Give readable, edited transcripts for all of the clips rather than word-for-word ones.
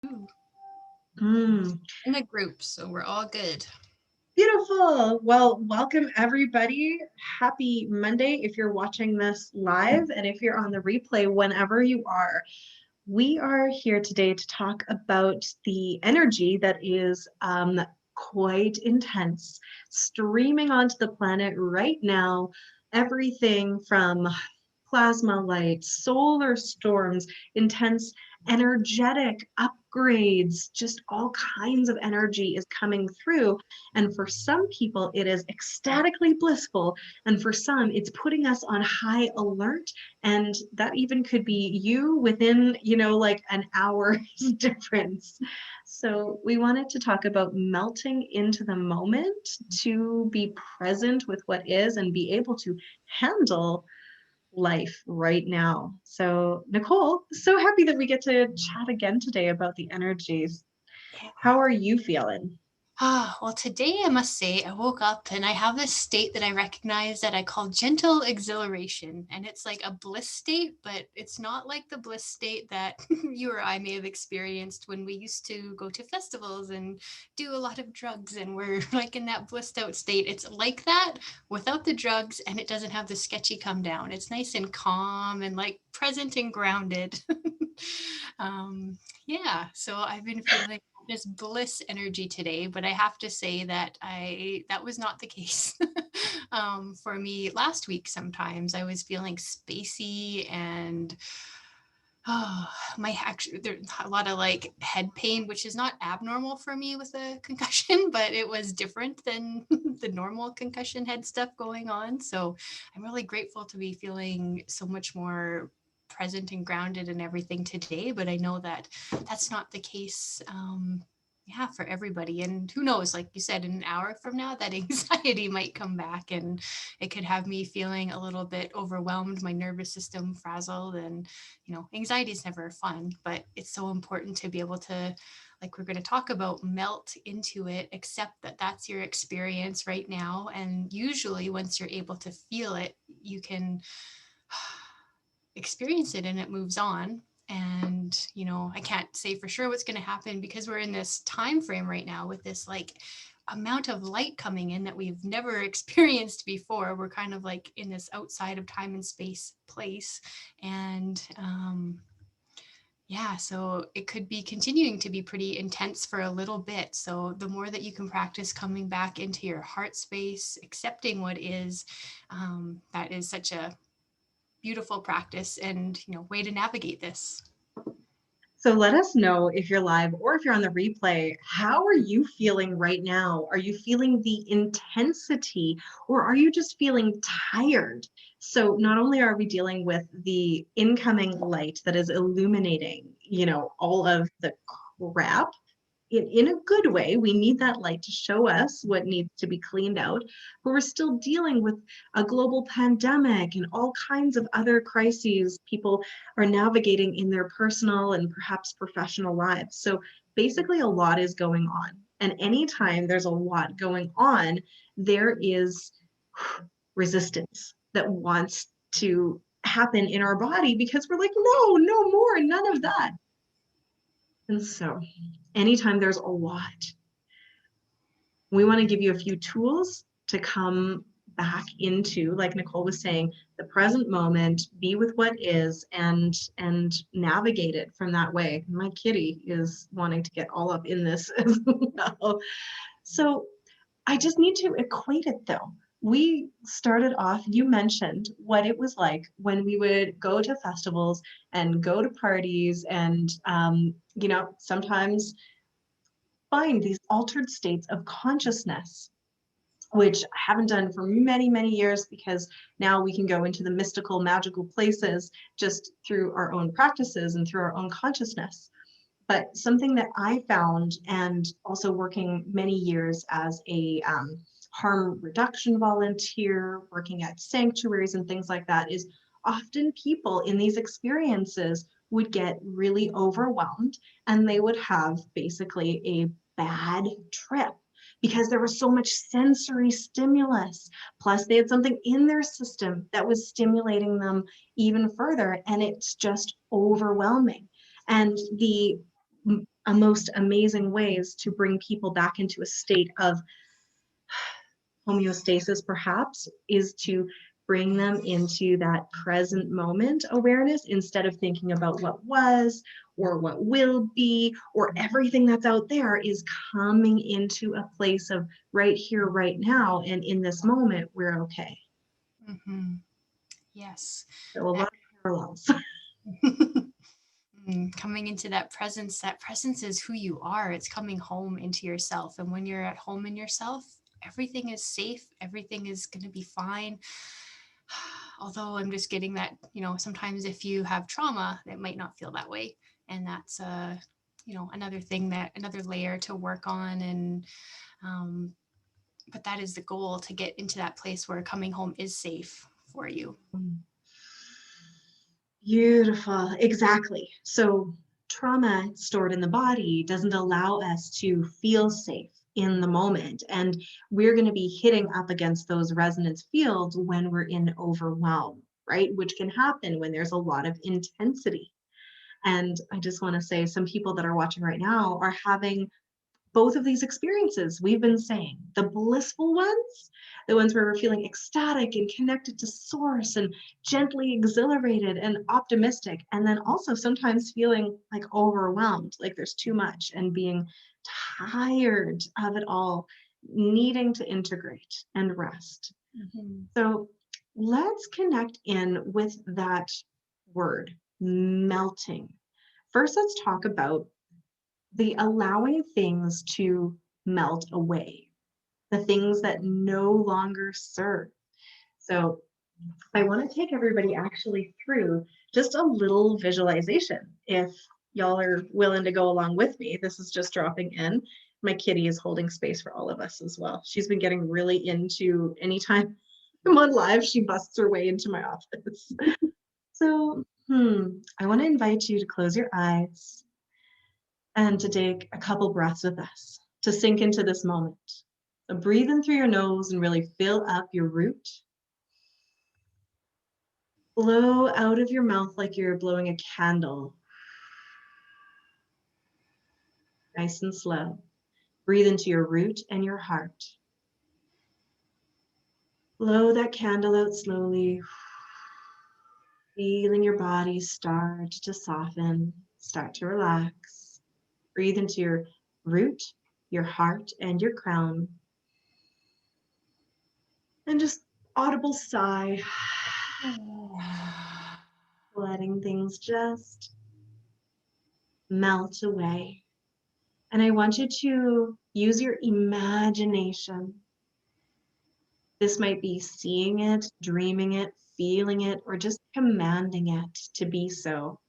Mm, In a group, so we're all good. beautiful. Well, welcome everybody. Happy Monday if you're watching this live, and if you're on the replay, whenever you are. We are here today to talk about the energy that is quite intense, streaming onto the planet right now. Everything from plasma light, solar storms, intense energetic upgrades, just all kinds of energy is coming through. And for some people, it is ecstatically blissful. And for some, it's putting us on high alert. And that even could be you within, like an hour's difference. So we wanted to talk about melting into the moment to be present with what is and be able to handle life right now. So, Nicole, so happy that we get to chat again today about the energies. Yeah. How are you feeling? Well, today I must say I woke up and I have this state that I recognize that I call gentle exhilaration. And it's like a bliss state, but it's not like the bliss state that you or I may have experienced when we used to go to festivals and do a lot of drugs and we're like in that blissed out state. It's like that without the drugs and it doesn't have the sketchy come down. It's nice and calm and like present and grounded. um, yeah, so I've been feeling this bliss energy today, but I have to say that that was not the case for me last week. Sometimes I was feeling spacey and oh, my actually there's a lot of like head pain, which is not abnormal for me with a concussion, but it was different than the normal concussion head stuff going on. So I'm really grateful to be feeling so much more present and grounded and everything today. But I know that that's not the case. Yeah, for everybody. And who knows, like you said, in an hour from now, that anxiety might come back and it could have me feeling a little bit overwhelmed, my nervous system frazzled, and anxiety is never fun, but it's so important to be able to, like we're going to talk about, melt into it, accept that that's your experience right now. And usually, once you're able to feel it, you can experience it and it moves on. And I can't say for sure what's going to happen because we're in this time frame right now with this like amount of light coming in that we've never experienced before. We're kind of like in this outside of time and space place. And yeah, so it could be continuing to be pretty intense for a little bit. So the more that you can practice coming back into your heart space, accepting what is, that is such a beautiful practice and way to navigate this. So let us know if you're live or if you're on the replay. How are you feeling right now? Are you feeling the intensity or are you just feeling tired? So not only are we dealing with the incoming light that is illuminating, all of the crap in a good way. We need that light to show us what needs to be cleaned out, but we're still dealing with a global pandemic and all kinds of other crises people are navigating in their personal and perhaps professional lives. So basically, a lot is going on. And anytime there's a lot going on, there is resistance that wants to happen in our body because we're like, no, no more, none of that. And so anytime there's a lot, we want to give you a few tools to come back into, like Nicole was saying, the present moment, be with what is, and navigate it from that way. My kitty is wanting to get all up in this as well. So I just need to equate it though. We started off, you mentioned what it was like when we would go to festivals and go to parties and, sometimes find these altered states of consciousness, which I haven't done for many, many years because now we can go into the mystical, magical places just through our own practices and through our own consciousness. But something that I found, and also working many years as a harm reduction volunteer, working at sanctuaries and things like that, is often people in these experiences would get really overwhelmed and they would have basically a bad trip because there was so much sensory stimulus. Plus, they had something in their system that was stimulating them even further, and it's just overwhelming. And the most amazing ways to bring people back into a state of homeostasis, perhaps, is to bring them into that present moment awareness instead of thinking about what was or what will be or everything that's out there. Is coming into a place of right here, right now, and in this moment, we're okay. Mm-hmm. Yes. So a lot of parallels. Coming into that presence is who you are. It's coming home into yourself. And when you're at home in yourself, everything is safe, everything is going to be fine. Although I'm just getting that, sometimes if you have trauma, it might not feel that way. And that's another thing, that another layer to work on. And but that is the goal, to get into that place where coming home is safe for you. Beautiful. Exactly. So trauma stored in the body doesn't allow us to feel safe in the moment. And we're going to be hitting up against those resonance fields when we're in overwhelm, right? Which can happen when there's a lot of intensity. And I just want to say, some people that are watching right now are having both of these experiences we've been saying, the blissful ones, the ones where we're feeling ecstatic and connected to source and gently exhilarated and optimistic, and then also sometimes feeling like overwhelmed, like there's too much, and being tired of it all, needing to integrate and rest. Mm-hmm. So let's connect in with that word, melting. First, let's talk about the allowing things to melt away, the things that no longer serve. So I want to take everybody actually through just a little visualization. If y'all are willing to go along with me, this is just dropping in. My kitty is holding space for all of us as well. She's been getting really into, anytime I'm on live, she busts her way into my office. So I want to invite you to close your eyes and to take a couple breaths with us, to sink into this moment. So breathe in through your nose and really fill up your root. Blow out of your mouth like you're blowing a candle. Nice and slow. Breathe into your root and your heart. Blow that candle out slowly. Feeling your body start to soften, start to relax. Breathe into your root, your heart, and your crown. And just audible sigh. Letting things just melt away. And I want you to use your imagination. This might be seeing it, dreaming it, feeling it, or just commanding it to be so.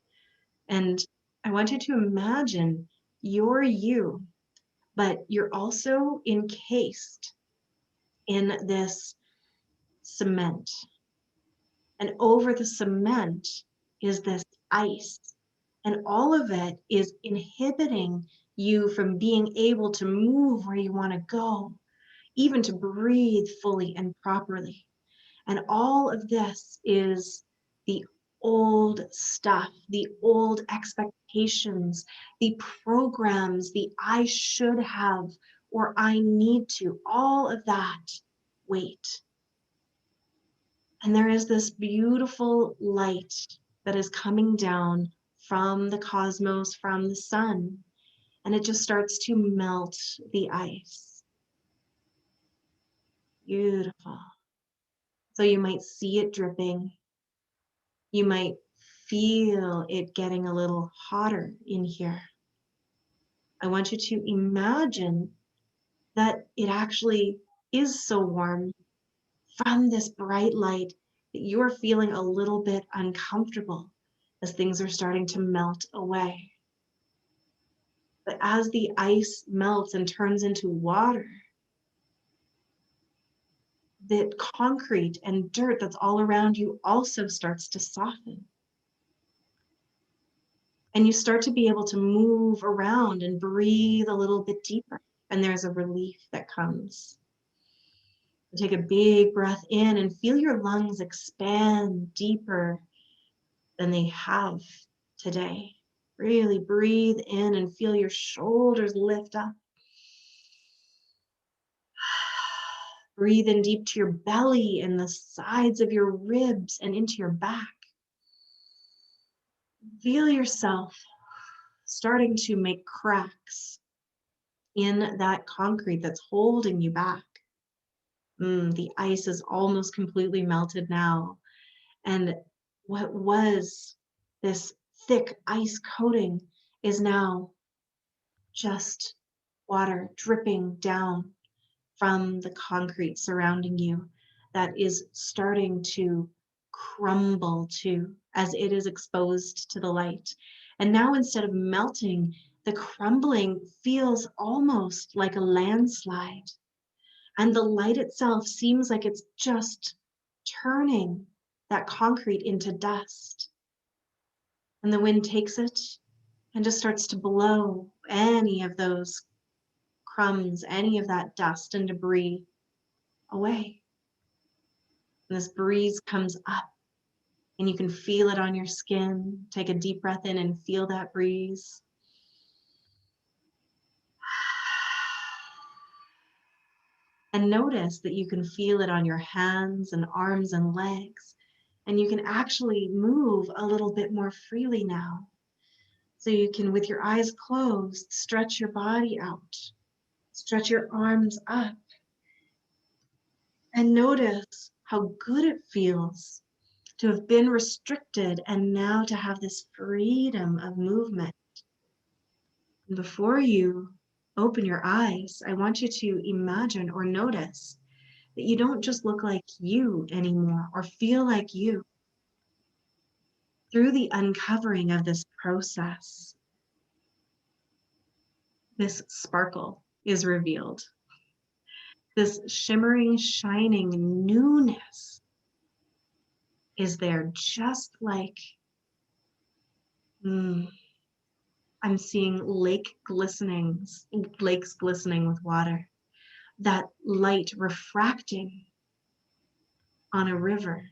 And I want you to imagine you're you, but you're also encased in this cement. And over the cement is this ice. And all of it is inhibiting you from being able to move where you want to go, even to breathe fully and properly. And all of this is the old stuff, the old expectations, the programs, the I should have or I need to, all of that weight. And there is this beautiful light that is coming down from the cosmos, from the sun, and it just starts to melt the ice. Beautiful. So you might see it dripping. You might feel it getting a little hotter in here. I want you to imagine that it actually is so warm from this bright light that you're feeling a little bit uncomfortable as things are starting to melt away. But as the ice melts and turns into water, the concrete and dirt that's all around you also starts to soften. And you start to be able to move around and breathe a little bit deeper. And there's a relief that comes. Take a big breath in and feel your lungs expand deeper than they have today. Really breathe in and feel your shoulders lift up. Breathe in deep to your belly and the sides of your ribs and into your back. Feel yourself starting to make cracks in that concrete that's holding you back. The ice is almost completely melted now. And what was this thick ice coating is now just water dripping down from the concrete surrounding you that is starting to crumble too as it is exposed to the light. And now instead of melting, the crumbling feels almost like a landslide. And the light itself seems like it's just turning that concrete into dust. And the wind takes it and just starts to blow any of those crumbs, any of that dust and debris away. And this breeze comes up and you can feel it on your skin. Take a deep breath in and feel that breeze. And notice that you can feel it on your hands and arms and legs. And you can actually move a little bit more freely now. So you can, with your eyes closed, stretch your body out, stretch your arms up, and notice how good it feels to have been restricted and now to have this freedom of movement. And before you open your eyes, I want you to imagine or notice that you don't just look like you anymore or feel like you. Through the uncovering of this process, this sparkle is revealed. This shimmering, shining newness is there, just like I'm seeing lakes glistening with water, that light refracting on a river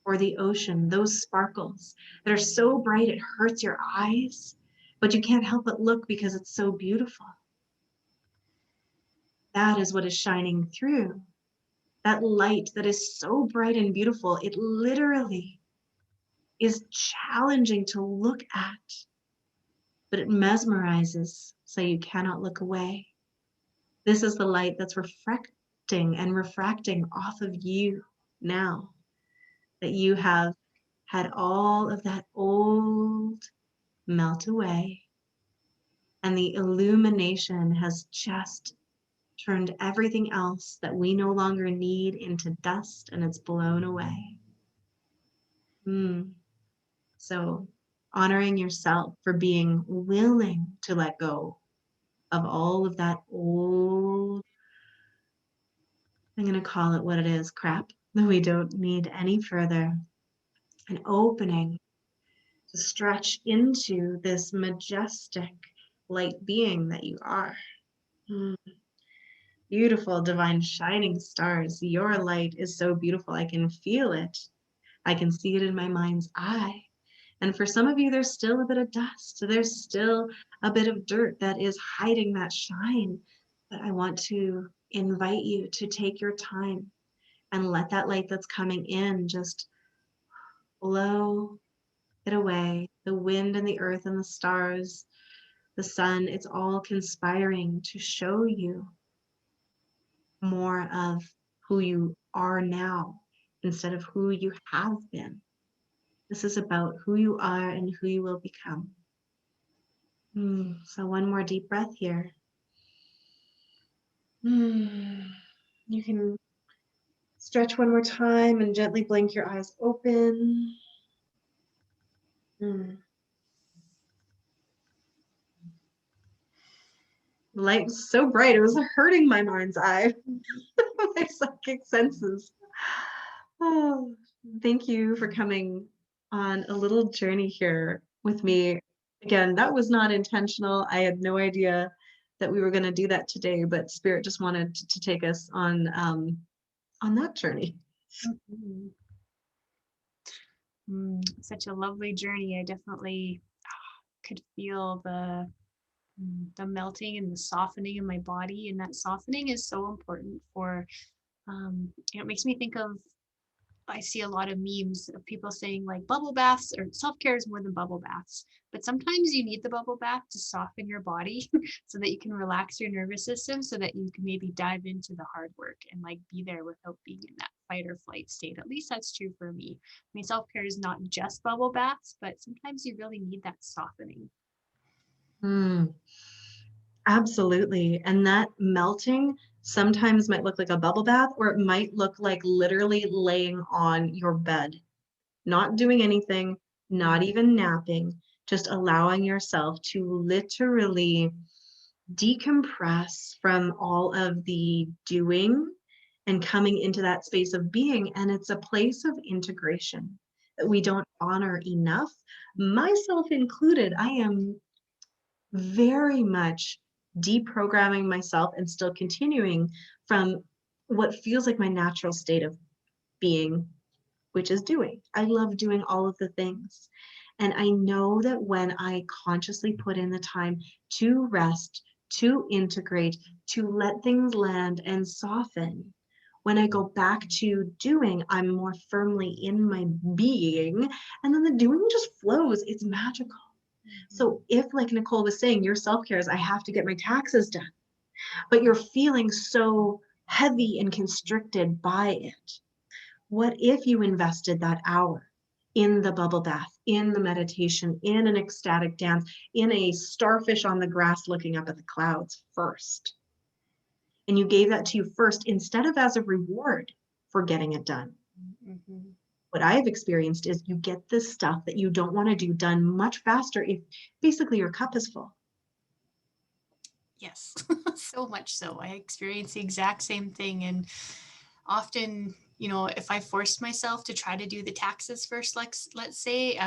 or the ocean, those sparkles that are so bright it hurts your eyes, but you can't help but look because it's so beautiful. That is what is shining through. That light that is so bright and beautiful, it literally is challenging to look at, but it mesmerizes so you cannot look away. This is the light that's reflecting and refracting off of you now that you have had all of that old melt away, and the illumination has just turned everything else that we no longer need into dust, and it's blown away. So honoring yourself for being willing to let go of all of that old, I'm going to call it what it is, crap that we don't need any further, and opening to stretch into this majestic light being that you are. Beautiful, divine, shining stars. Your light is so beautiful. I can feel it. I can see it in my mind's eye. And for some of you, there's still a bit of dust. There's still a bit of dirt that is hiding that shine. But I want to invite you to take your time and let that light that's coming in just blow it away. The wind and the earth and the stars, the sun, it's all conspiring to show you more of who you are now instead of who you have been. This is about who you are and who you will become. So one more deep breath here. You can stretch one more time and gently blink your eyes open. The light was so bright, it was hurting my mind's eye. My psychic senses. Oh, thank you for coming on a little journey here with me. Again, that was not intentional. I had no idea that we were going to do that today, but Spirit just wanted to take us on that journey. Such a lovely journey. I definitely could feel the melting and the softening in my body. And that softening is so important for, it makes me think of, I see a lot of memes of people saying like bubble baths or self-care is more than bubble baths. But sometimes you need the bubble bath to soften your body so that you can relax your nervous system so that you can maybe dive into the hard work and like be there without being in that fight or flight state. At least that's true for me. I mean, self-care is not just bubble baths, but sometimes you really need that softening. Mm, absolutely. And that melting sometimes might look like a bubble bath, or it might look like literally laying on your bed, not doing anything, not even napping, just allowing yourself to literally decompress from all of the doing and coming into that space of being. And it's a place of integration that we don't honor enough, myself included. I am very much deprogramming myself and still continuing from what feels like my natural state of being, which is doing. I love doing all of the things. And I know that when I consciously put in the time to rest, to integrate, to let things land and soften, when I go back to doing, I'm more firmly in my being. And then the doing just flows. It's magical. So if, like Nicole was saying, your self-care is I have to get my taxes done, but you're feeling so heavy and constricted by it, what if you invested that hour in the bubble bath, in the meditation, in an ecstatic dance, in a starfish on the grass looking up at the clouds first? And you gave that to you first instead of as a reward for getting it done. Mm-hmm. What I've experienced is you get this stuff that you don't want to do done much faster if basically your cup is full. Yes, so much so. I experience the exact same thing. And often, if I forced myself to try to do the taxes first, like let's say,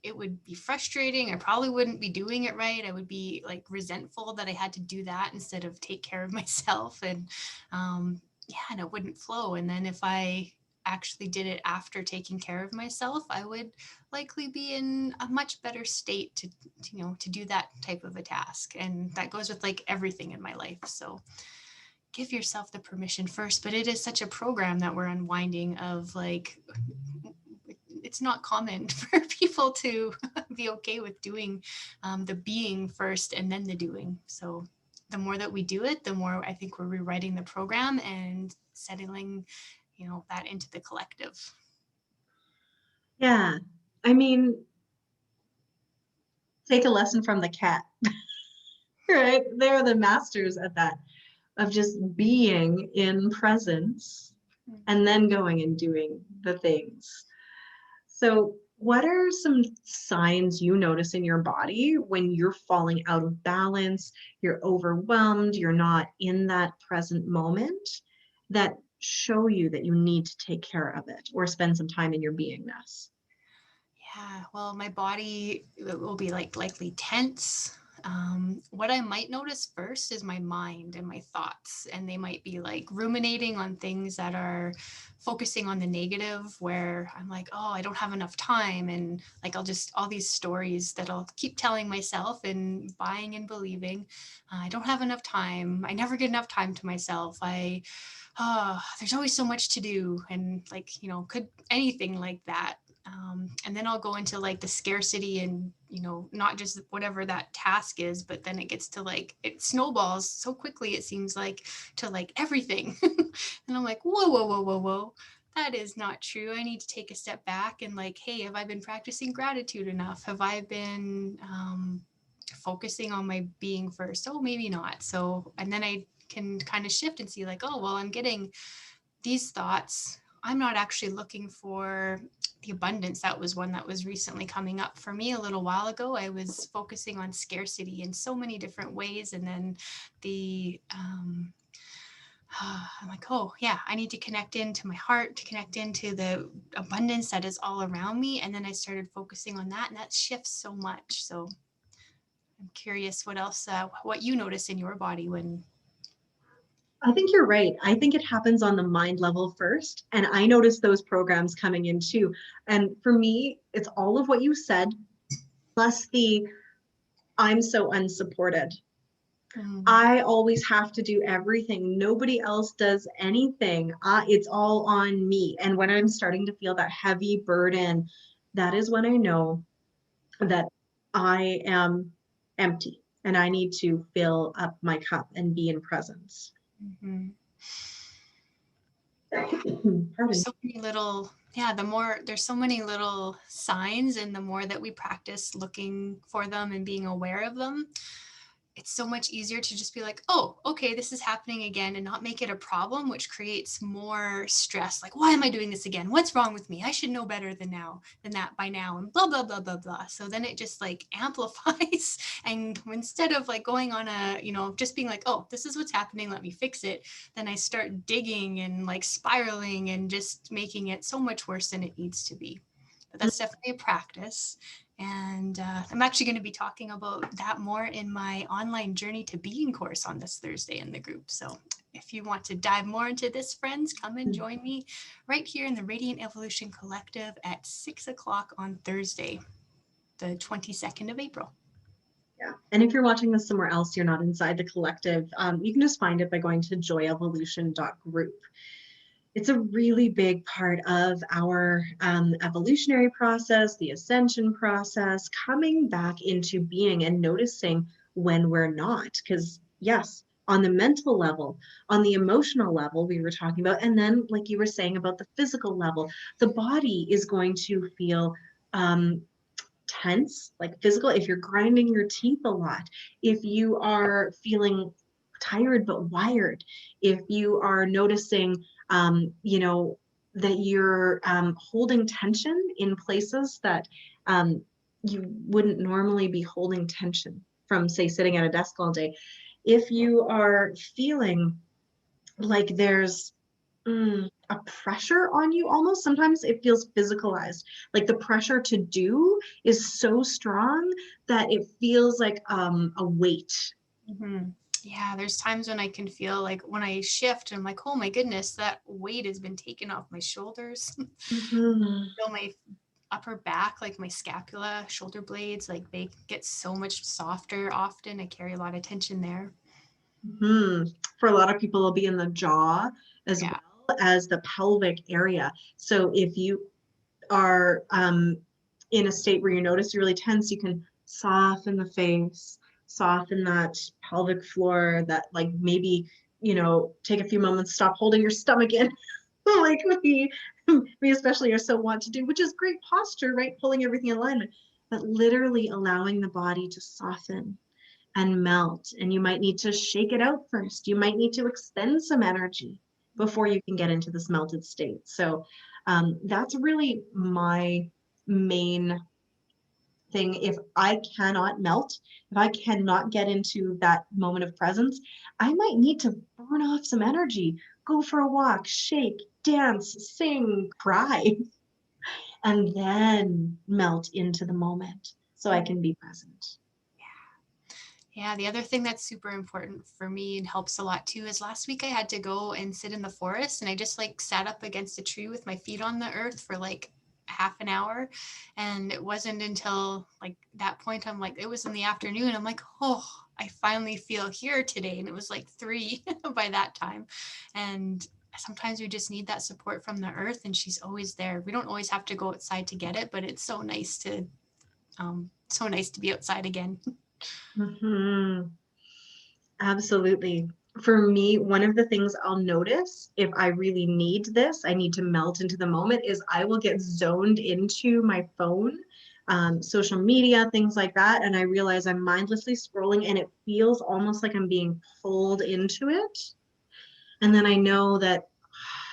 it would be frustrating. I probably wouldn't be doing it right. I would be like resentful that I had to do that instead of take care of myself. And yeah, and it wouldn't flow. And then if I actually did it after taking care of myself, I would likely be in a much better state to do that type of a task. And that goes with like everything in my life. So give yourself the permission first. But it is such a program that we're unwinding of like, it's not common for people to be okay with doing the being first and then the doing. So the more that we do it, the more I think we're rewriting the program and settling, that into the collective. Yeah. I mean, take a lesson from the cat, right? They're the masters at that, of just being in presence and then going and doing the things. So, what are some signs you notice in your body when you're falling out of balance, you're overwhelmed, you're not in that present moment that show you that you need to take care of it or spend some time in your beingness? Yeah, well, my body will be like likely tense. What I might notice first is my mind and my thoughts, and they might be like ruminating on things that are focusing on the negative, where I'm like, oh, I don't have enough time. And like, all these stories that I'll keep telling myself and buying and believing. I don't have enough time. I never get enough time to myself. There's always so much to do. And like, could anything like that. And then I'll go into like the scarcity and, not just whatever that task is, but then it gets to like, it snowballs so quickly, it seems like, to like everything. And I'm like, whoa, whoa, whoa, whoa, whoa. That is not true. I need to take a step back and like, hey, have I been practicing gratitude enough? Have I been focusing on my being first? Oh, maybe not. So, and then I can kind of shift and see like, oh, well, I'm getting these thoughts. I'm not actually looking for the abundance. That was one that was recently coming up for me a little while ago. I was focusing on scarcity in so many different ways. And then I'm like, oh, yeah, I need to connect into my heart, to connect into the abundance that is all around me. And then I started focusing on that, and that shifts so much. So I'm curious what else, what you notice in your body when. I think you're right. I think it happens on the mind level first. And I notice those programs coming in too. And for me, it's all of what you said, plus the I'm so unsupported. Mm, I always have to do everything. Nobody else does anything. It's all on me. And when I'm starting to feel that heavy burden, that is when I know that I am empty and I need to fill up my cup and be in presence. mhm. There's Pardon. so many little, yeah, the more there's so many little signs, and the more that we practice looking for them and being aware of them, it's so much easier to just be like, oh, okay, this is happening again, and not make it a problem, which creates more stress. Like, why am I doing this again? What's wrong with me? I should know better than that by now, and blah blah blah blah blah. So then it just like amplifies. And instead of like going on a, just being like, oh, this is what's happening, let me fix it, then I start digging and like spiraling and just making it so much worse than it needs to be. But that's definitely a practice. And I'm actually going to be talking about that more in my online Journey to Being course on this Thursday in the group. So if you want to dive more into this, friends, come and join me right here in the Radiant Evolution Collective at 6 o'clock on Thursday, the 22nd of April. Yeah. And if you're watching this somewhere else, you're not inside the collective, you can just find it by going to joyevolution.group. It's a really big part of our evolutionary process, the ascension process, coming back into being and noticing when we're not. Because, yes, on the mental level, on the emotional level, we were talking about, and then, like you were saying about the physical level, the body is going to feel tense, like physical, if you're grinding your teeth a lot, if you are feeling tired but wired, if you are noticing, that you're holding tension in places that you wouldn't normally be holding tension from, say, sitting at a desk all day. If you are feeling like there's a pressure on you, almost sometimes it feels physicalized, like the pressure to do is so strong that it feels like a weight. Mm-hmm. Yeah, there's times when I can feel like when I shift, I'm like, oh my goodness, that weight has been taken off my shoulders. Mhm. Feel my upper back, like my scapula, shoulder blades, like they get so much softer often. I carry a lot of tension there. For a lot of people, it'll be in the jaw as Yeah. well as the pelvic area. So if you are in a state where you notice you're really tense, you can soften the face, soften that pelvic floor, that like maybe, take a few moments, stop holding your stomach in, like we especially are so want to do, which is great posture, right? Pulling everything in alignment, but literally allowing the body to soften and melt. And you might need to shake it out first. You might need to expend some energy before you can get into this melted state. So that's really my main thing. If I cannot melt, if I cannot get into that moment of presence, I might need to burn off some energy, go for a walk, shake, dance, sing, cry, and then melt into the moment so I can be present. Yeah, the other thing that's super important for me and helps a lot too is last week I had to go and sit in the forest, and I just like sat up against a tree with my feet on the earth for like half an hour. And it wasn't until like that point, I'm like, it was in the afternoon. I'm like, oh, I finally feel here today. And it was like 3 by that time. And sometimes we just need that support from the earth, and she's always there. We don't always have to go outside to get it, but it's so nice to be outside again. Mhm. Absolutely. For me, one of the things I'll notice if I really need this, I need to melt into the moment, is I will get zoned into my phone, social media, things like that. And I realize I'm mindlessly scrolling and it feels almost like I'm being pulled into it. And then I know that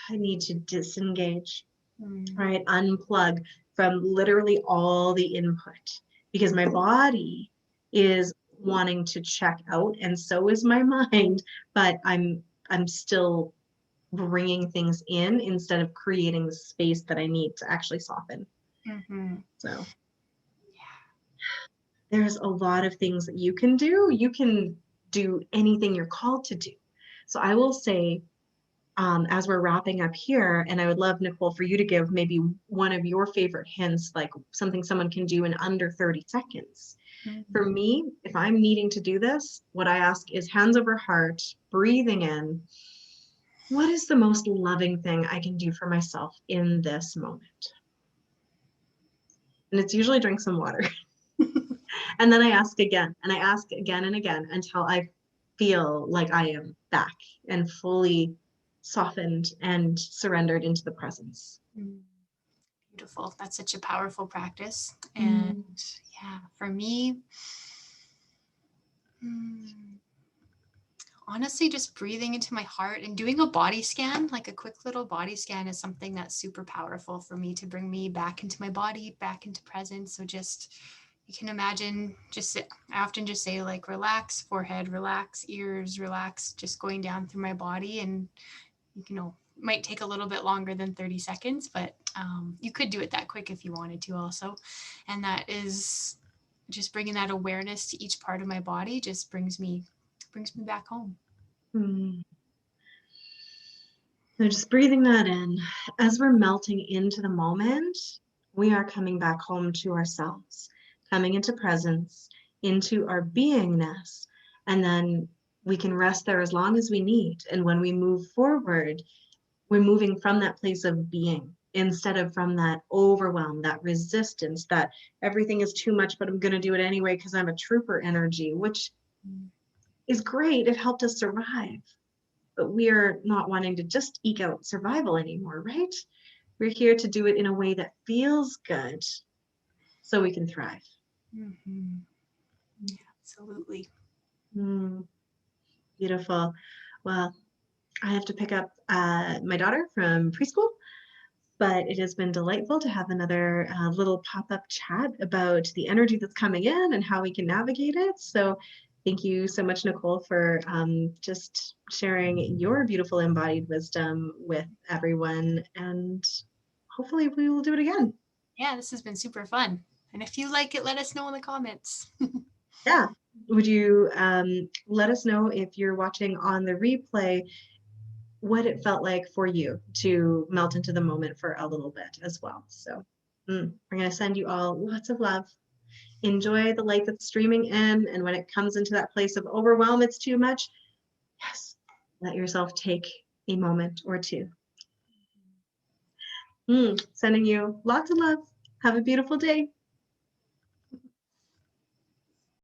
I need to disengage, Mm. right? Unplug from literally all the input because my body is wanting to check out and so is my mind, but I'm still bringing things in instead of creating the space that I need to actually soften. Mm-hmm. So there's a lot of things that you can do. You can do anything you're called to do. So I will say, as we're wrapping up here, and I would love, Nicole, for you to give maybe one of your favorite hints, like something someone can do in under 30 seconds. For Mhm. me, if I'm needing to do this, what I ask is hands over heart, breathing in. What is the most loving thing I can do for myself in this moment? And it's usually drink some water. And then I ask again, and I ask again and again until I feel like I am back and fully softened and surrendered into the presence. Mm. Beautiful. That's such a powerful practice. And Mm. yeah, for me, mm, honestly, just breathing into my heart and doing a body scan, like a quick little body scan, is something that's super powerful for me to bring me back into my body, back into presence. So just, you can imagine, I often just say like relax forehead, relax ears, relax, just going down through my body. And you know, might take a little bit longer than 30 seconds, but you could do it that quick if you wanted to also. And that is just bringing that awareness to each part of my body, just brings me back home. Mm. So just breathing that in. As we're melting into the moment, we are coming back home to ourselves, coming into presence, into our beingness, and then we can rest there as long as we need. And when we move forward, we're moving from that place of being instead of from that overwhelm, that resistance, that everything is too much, but I'm going to do it anyway because I'm a trooper energy, which is great. It helped us survive. But we're not wanting to just eke out survival anymore, right? We're here to do it in a way that feels good so we can thrive. Mm-hmm. Absolutely. Mm, beautiful. Well, I have to pick up my daughter from preschool, but it has been delightful to have another little pop-up chat about the energy that's coming in and how we can navigate it. So thank you so much, Nicole, for just sharing your beautiful embodied wisdom with everyone. And hopefully we will do it again. Yeah, this has been super fun. And if you like it, let us know in the comments. Yeah. Would you let us know if you're watching on the replay what it felt like for you to melt into the moment for a little bit as well. So I'm going to send you all lots of love. Enjoy the light that's streaming in. And when it comes into that place of overwhelm, it's too much. Yes, let yourself take a moment or two. Sending you lots of love. Have a beautiful day.